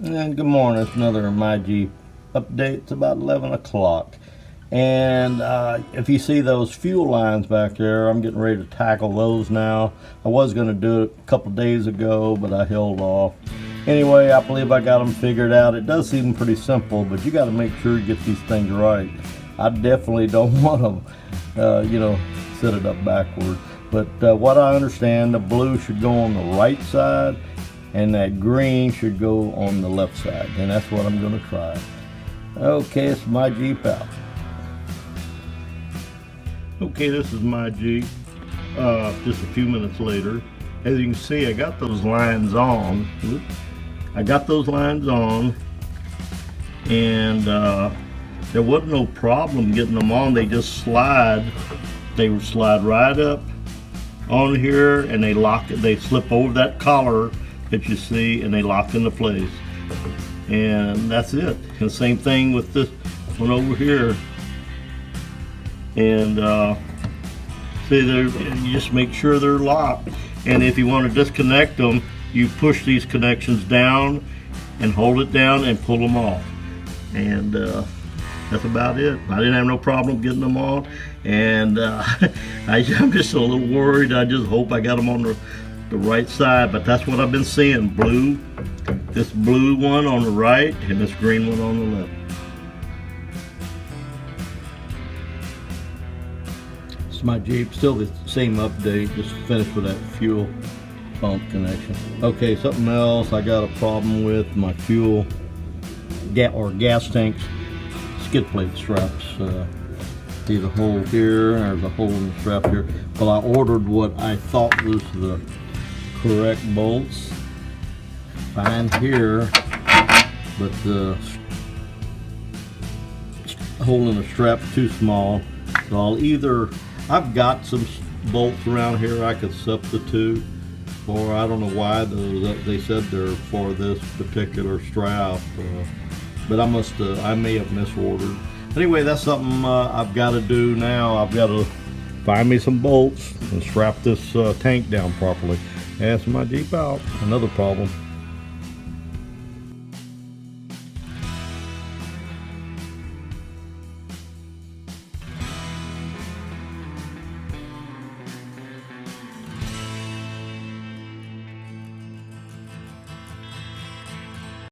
And good morning. It's another My Jeep update. It's about 11 o'clock. And if you see those fuel lines back there, I'm getting ready to tackle those now. I was going to do it a couple days ago, but I held off. Anyway, I believe I got them figured out. It does seem pretty simple, but you got to make sure you get these things right. I definitely don't want them, set it up backward. But what I understand, the blue should go on the right side and that green should go on the left side, and that's what I'm going to try. Okay, it's My Jeep out. Okay, this is My Jeep just a few minutes later. As you can see, I got those lines on. And there wasn't no problem getting them on. They just slide. They would slide right up on here, and they lock it. They slip over that collar that you see, and they lock into place, and that's it. And same thing with this one over here. And see, you just make sure they're locked. And if you want to disconnect them, you push these connections down and hold it down and pull them off. And that's about it. I didn't have no problem getting them on, and I'm just a little worried. I just hope I got them on the right side, but that's what I've been seeing. Blue, this blue one on the right and this green one on the left. It's My Jeep, still the same update, just finished with that fuel pump connection. Okay, something else I got a problem with, my fuel gas tanks skid plate straps. There's a hole here, and there's a hole in the strap here. Well, I ordered what I thought was the correct bolts. Fine here, but the hole in the strap too small. So I've got some bolts around here I could substitute, or I don't know why they said they're for this particular strap, but I may have misordered. Anyway, that's something I've got to do now. I've got to find me some bolts and strap this tank down properly. That's My Jeep out. Another problem.